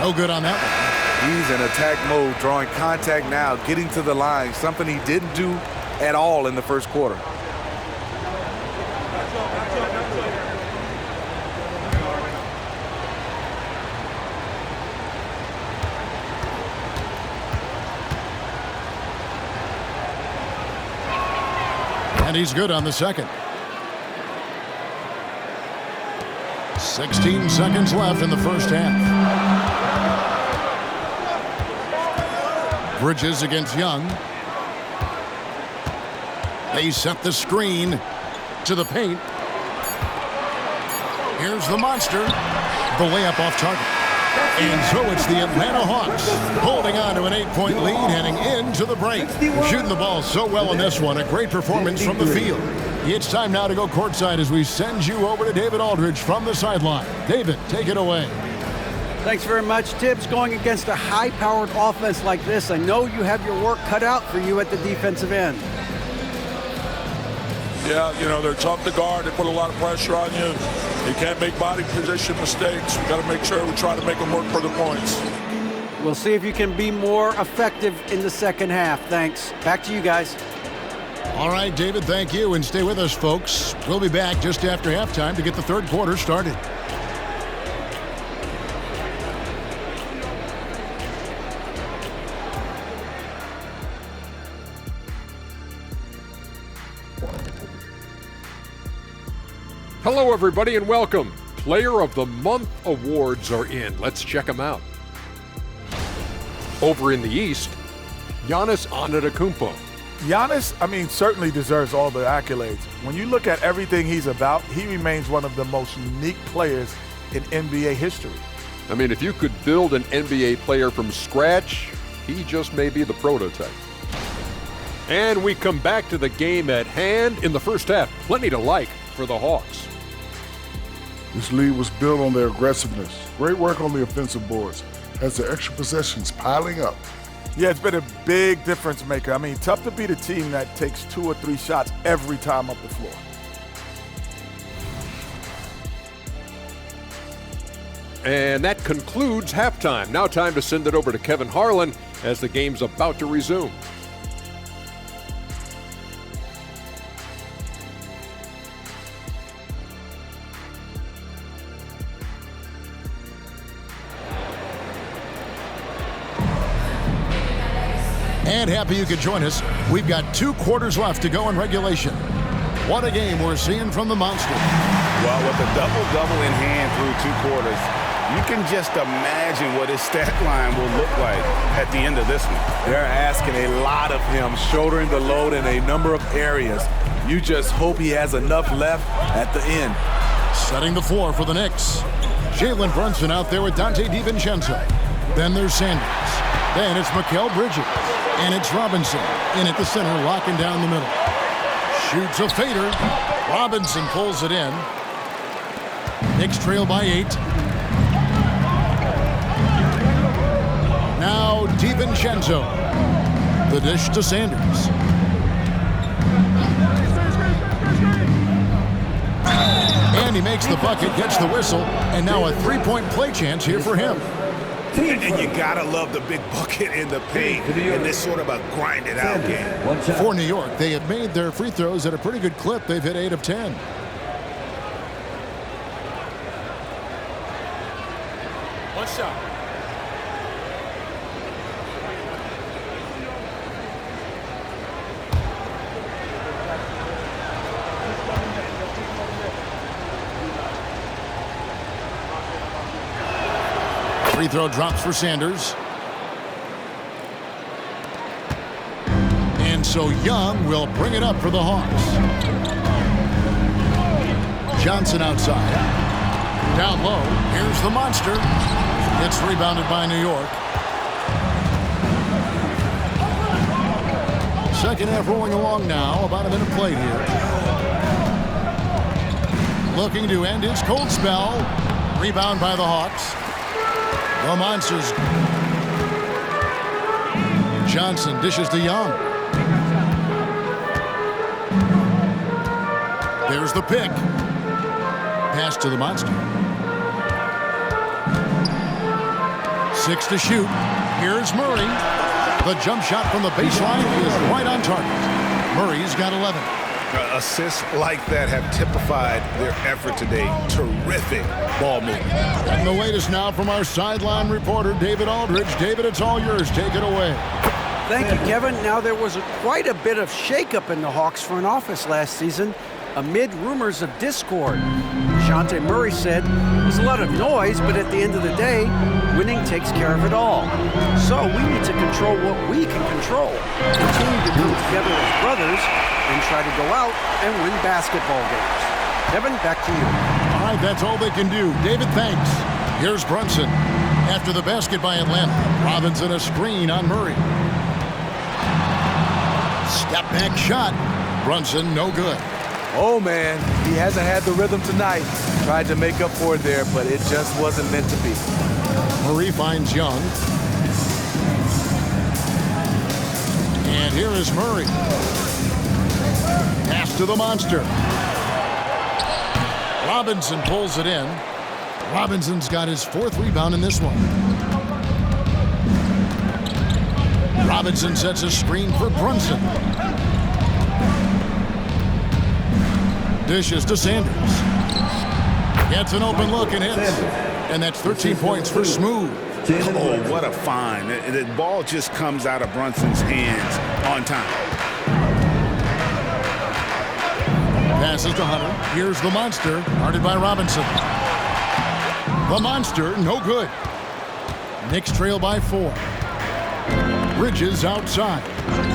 [SPEAKER 1] No good on that one.
[SPEAKER 4] He's in attack mode, drawing contact now, getting to the line, something he didn't do at all in the first quarter.
[SPEAKER 1] And he's good on the second. 16 seconds left in the first half. Bridges against Young. They set the screen to the paint. Here's the monster. The layup off target. And so it's the Atlanta Hawks holding on to an 8-point lead heading into the break. Shooting the ball so well in this one. A great performance from the field. It's time now to go courtside as we send you over to David Aldridge from the sideline. David, take it away.
[SPEAKER 7] Thanks very much, Tibbs. Going against a high-powered offense like this, I know you have your work cut out for you at the defensive end.
[SPEAKER 5] Yeah, you know, they're tough to guard. They put a lot of pressure on you. He can't make body position mistakes. We got to make sure we try to make him work for the points.
[SPEAKER 7] We'll see if you can be more effective in the second half. Thanks. Back to you guys.
[SPEAKER 1] All right, David, thank you. And stay with us, folks. We'll be back just after halftime to get the third quarter started.
[SPEAKER 8] Hello, everybody, and welcome. Player of the Month awards are in. Let's check them out. Over in the East, Giannis Antetokounmpo.
[SPEAKER 9] Giannis, certainly deserves all the accolades. When you look at everything he's about, he remains one of the most unique players in NBA history.
[SPEAKER 8] If you could build an NBA player from scratch, he just may be the prototype. And we come back to the game at hand in the first half. Plenty to like for the Hawks.
[SPEAKER 10] This lead was built on their aggressiveness. Great work on the offensive boards. Has the extra possessions piling up.
[SPEAKER 9] Yeah, it's been a big difference maker. Tough to beat a team that takes 2 or 3 shots every time up the floor.
[SPEAKER 8] And that concludes halftime. Now time to send it over to Kevin Harlan as the game's about to resume.
[SPEAKER 1] And happy you could join us. We've got 2 quarters left to go in regulation. What a game we're seeing from the Monster.
[SPEAKER 2] Well, with a double-double in hand through 2 quarters, you can just imagine what his stat line will look like at the end of this one.
[SPEAKER 4] They're asking a lot of him, shouldering the load in a number of areas. You just hope he has enough left at the end.
[SPEAKER 1] Setting the floor for the Knicks. Jalen Brunson out there with Dante DiVincenzo. Then there's Sanders. Then it's Mikal Bridges. And it's Robinson in at the center, locking down the middle. Shoots a fader. Robinson pulls it in. Knicks trail by 8. Now DiVincenzo. The dish to Sanders. And he makes the bucket, gets the whistle, and now a 3-point play chance here for him.
[SPEAKER 3] And you gotta love the big bucket in the paint in this sort of a grinded-out game.
[SPEAKER 1] For New York, they have made their free throws at a pretty good clip. They've hit 8 of 10.
[SPEAKER 5] One shot.
[SPEAKER 1] Free throw drops for Sanders. And so Young will bring it up for the Hawks. Johnson outside. Down low. Here's the Monster. It's rebounded by New York. Second half rolling along now. About a minute played here. Looking to end his cold spell. Rebound by the Hawks. The Monsters. Johnson dishes to Young. There's the pick. Pass to the Monster. 6 to shoot. Here's Murray. The jump shot from the baseline is right on target. Murray's got 11.
[SPEAKER 3] Assists like that have typified their effort today. Terrific ball movement.
[SPEAKER 1] And the latest now from our sideline reporter, David Aldridge. David, it's all yours. Take it away.
[SPEAKER 7] Thank you, Kevin. Now, there was quite a bit of shakeup in the Hawks front office last season amid rumors of discord. DeJounte Murray said, "There's a lot of noise, but at the end of the day, winning takes care of it all. So we need to control what we can control, continue to come together as brothers, and try to go out and win basketball games." Kevin, back to you.
[SPEAKER 1] All right, that's all they can do. David, thanks. Here's Brunson. After the basket by Atlanta, Robinson a screen on Murray. Step back shot. Brunson, no good.
[SPEAKER 4] Oh, man, he hasn't had the rhythm tonight. Tried to make up for it there, but it just wasn't meant to be.
[SPEAKER 1] Murray finds Young. And here is Murray. Pass to the Monster. Robinson pulls it in. Robinson's got his 4th rebound in this one. Robinson sets a screen for Brunson. Dishes to Sanders. Gets an open look and hits. And that's 13 points for Smooth.
[SPEAKER 3] Oh, what a find. The ball just comes out of Brunson's hands on time.
[SPEAKER 1] Passes to Hunter. Here's the monster, guarded by Robinson. The monster, no good. Knicks trail by 4. Bridges outside.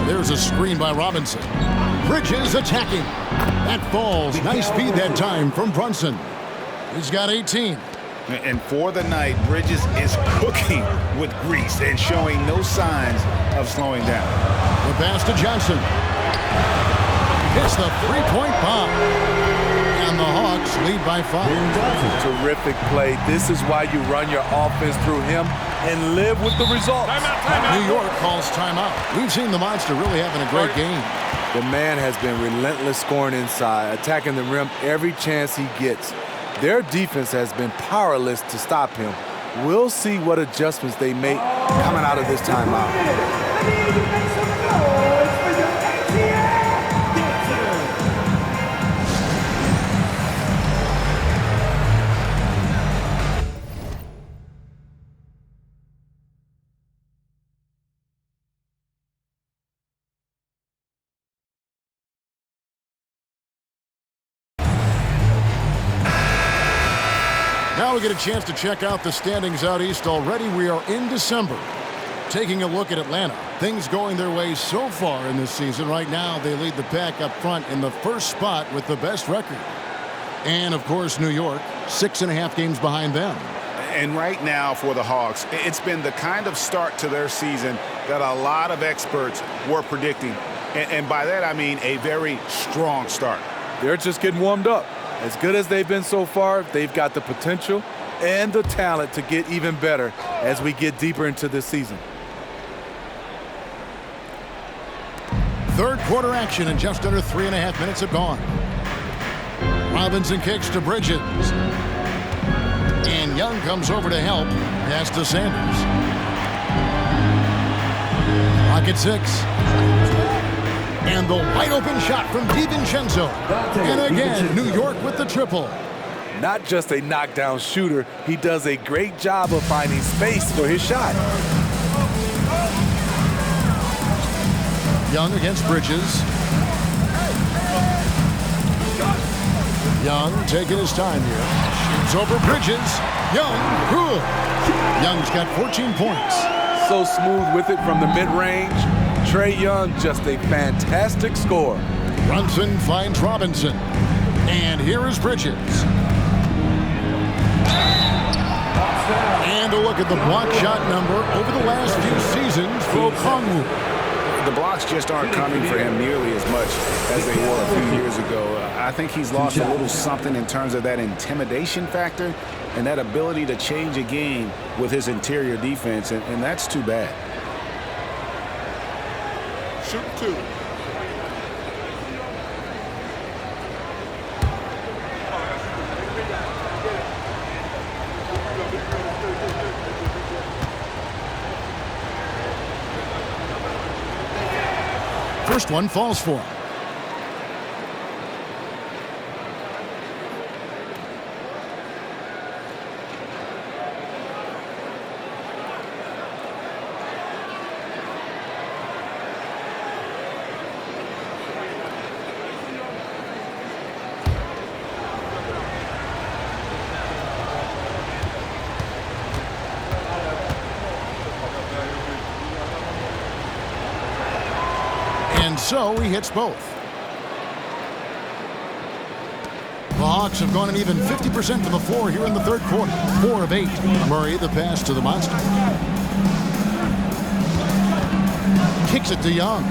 [SPEAKER 1] There's a screen by Robinson. Bridges attacking. That falls. Nice feed that time from Brunson. He's got 18.
[SPEAKER 3] And for the night, Bridges is cooking with grease and showing no signs of slowing down.
[SPEAKER 1] The pass to Johnson. Hits the 3-point bomb. And the Hawks lead by 5.
[SPEAKER 4] Terrific play. This is why you run your offense through him and live with the results.
[SPEAKER 1] New York calls timeout. We've seen the monster really having a great game.
[SPEAKER 4] The man has been relentless scoring inside, attacking the rim every chance he gets. Their defense has been powerless to stop him. We'll see what adjustments they make coming out of this timeout.
[SPEAKER 1] Now we get a chance to check out the standings out east already. We are in December. Taking a look at Atlanta. Things going their way so far in this season. Right now, they lead the pack up front in the first spot with the best record. And, of course, New York, 6.5 games behind them.
[SPEAKER 3] And right now for the Hawks, it's been the kind of start to their season that a lot of experts were predicting. And by that, I mean a very strong start.
[SPEAKER 4] They're just getting warmed up. As good as they've been so far, they've got the potential and the talent to get even better as we get deeper into this season.
[SPEAKER 1] Third quarter action in just under 3.5 minutes have gone. Robinson kicks to Bridges. And Young comes over to help. Pass to Sanders. Clock at 6. And the wide-open shot from DiVincenzo. And again, New York with the triple.
[SPEAKER 4] Not just a knockdown shooter, he does a great job of finding space for his shot.
[SPEAKER 1] Young against Bridges. Young taking his time here. Shoots over Bridges. Young, good. Young's got 14 points.
[SPEAKER 4] So smooth with it from the mid-range. Trae Young, just a fantastic scorer.
[SPEAKER 1] Brunson finds Robinson. And here is Bridges. And a look at the block shot number over the last few seasons for Okongwu.
[SPEAKER 3] The blocks just aren't coming for him nearly as much as they were a few years ago. I think he's lost a little something in terms of that intimidation factor and that ability to change a game with his interior defense, and that's too bad.
[SPEAKER 5] Shoot 2.
[SPEAKER 1] First one falls for him. And so he hits both. The Hawks have gone an even 50% from the floor here in the third quarter. 4 of 8. Murray, the pass to the monster. Kicks it to Young.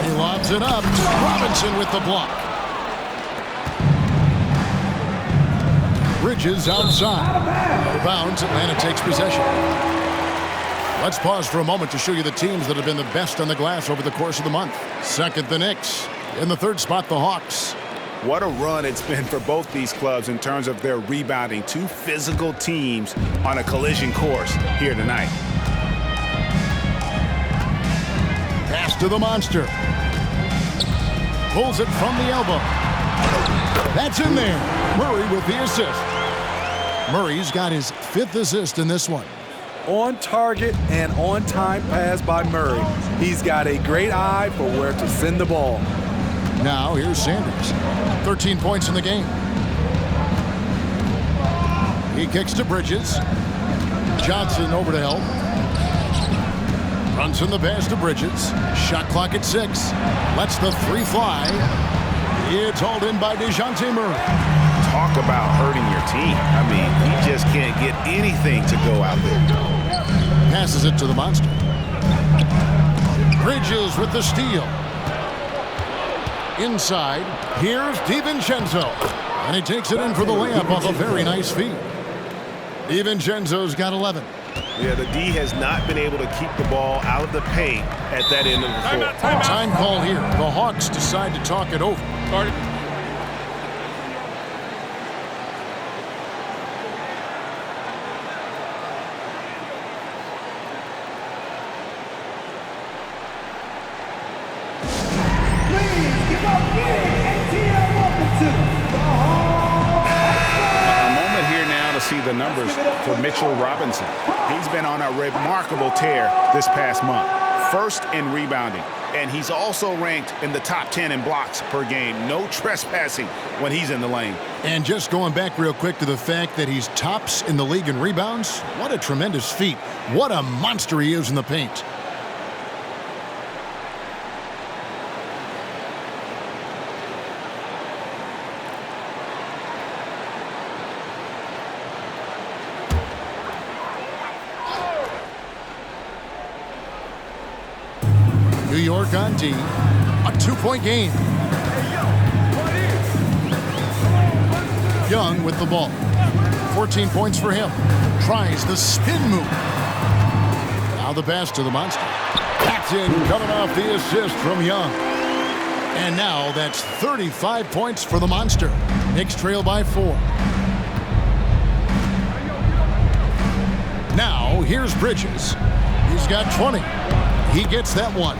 [SPEAKER 1] He lobs it up. Robinson with the block. Bridges outside. Out of bounds. Atlanta takes possession. Let's pause for a moment to show you the teams that have been the best on the glass over the course of the month. Second, the Knicks. In the third spot, the Hawks.
[SPEAKER 3] What a run it's been for both these clubs in terms of their rebounding. Two physical teams on a collision course here tonight.
[SPEAKER 1] Pass to the monster. Pulls it from the elbow. That's in there. Murray with the assist. Murray's got his 5th assist in this one.
[SPEAKER 4] On target and on time pass by Murray. He's got a great eye for where to send the ball.
[SPEAKER 1] Now here's Sanders. 13 points in the game. He kicks to Bridges. Johnson over to help. Runs in the pass to Bridges. Shot clock at 6. Lets the 3 fly. It's hauled in by DeJounte Murray.
[SPEAKER 3] Talk about hurting your team. I mean, he just can't get anything to go out there.
[SPEAKER 1] Passes it to the monster. Bridges with the steal. Inside, here's DiVincenzo. And he takes it in for the layup off a very nice feed. DiVincenzo's got 11.
[SPEAKER 3] Yeah, the D has not been able to keep the ball out of the paint at that end of the floor.
[SPEAKER 1] Time call here. The Hawks decide to talk it over.
[SPEAKER 3] See the numbers for Mitchell Robinson. He's been on a remarkable tear this past month. 1st in rebounding, and he's also ranked in the top 10 in blocks per game. No trespassing when he's in the lane.
[SPEAKER 1] And just going back real quick to the fact that he's tops in the league in rebounds, what a tremendous feat. What a monster he is in the paint. New York on D. A 2-point game. Young with the ball. 14 points for him. Tries the spin move. Now the pass to the monster. That's in, coming off the assist from Young. And now that's 35 points for the monster. Knicks trail by 4. Now here's Bridges. He's got 20. He gets that one.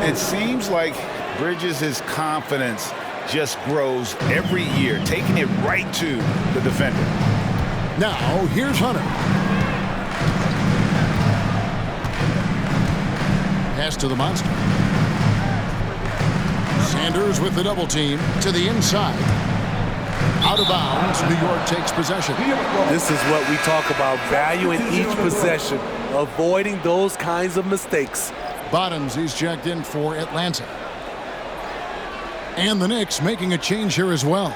[SPEAKER 2] It seems like Bridges' confidence just grows every year, taking it right to the defender.
[SPEAKER 1] Now, here's Hunter. Pass to the monster. Sanders with the double team to the inside. Out of bounds, New York takes possession.
[SPEAKER 4] This is what we talk about, valuing each possession, avoiding those kinds of mistakes.
[SPEAKER 1] Bottoms, he's checked in for Atlanta. And the Knicks making a change here as well.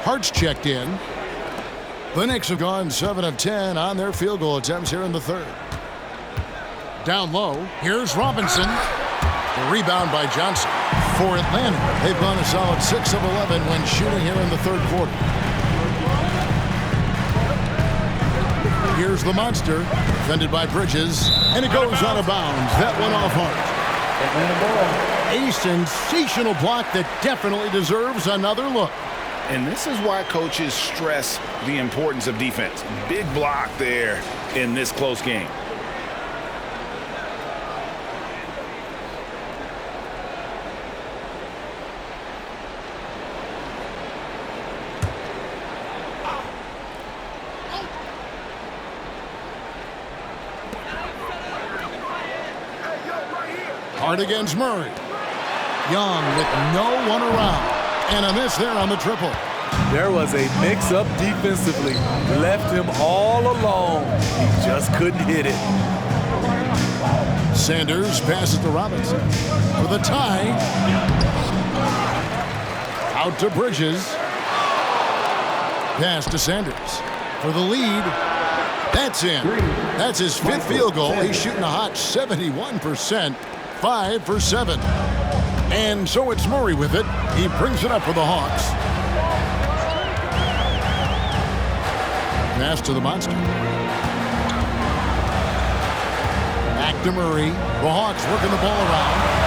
[SPEAKER 1] Hart's checked in. The Knicks have gone 7 of 10 on their field goal attempts here in the 3rd. Down low, here's Robinson. The rebound by Johnson. For Atlanta, they've gone a solid 6 of 11 when shooting here in the 3rd quarter. Here's the monster, defended by Bridges, and it goes out of bounds. That one off Hart. A sensational block that definitely deserves another look.
[SPEAKER 3] And this is why coaches stress the importance of defense. Big block there in this close game.
[SPEAKER 1] Hard against Murray. Young with no one around. And a miss there on the triple.
[SPEAKER 4] There was a mix-up defensively. Left him all alone. He just couldn't hit it.
[SPEAKER 1] Sanders passes to Robinson for the tie. Out to Bridges. Pass to Sanders for the lead. That's in. That's his 5th field goal. He's shooting a hot 71%. 5 for 7. And so it's Murray with it. He brings it up for the Hawks. Pass to the monster. Back to Murray. The Hawks working the ball around.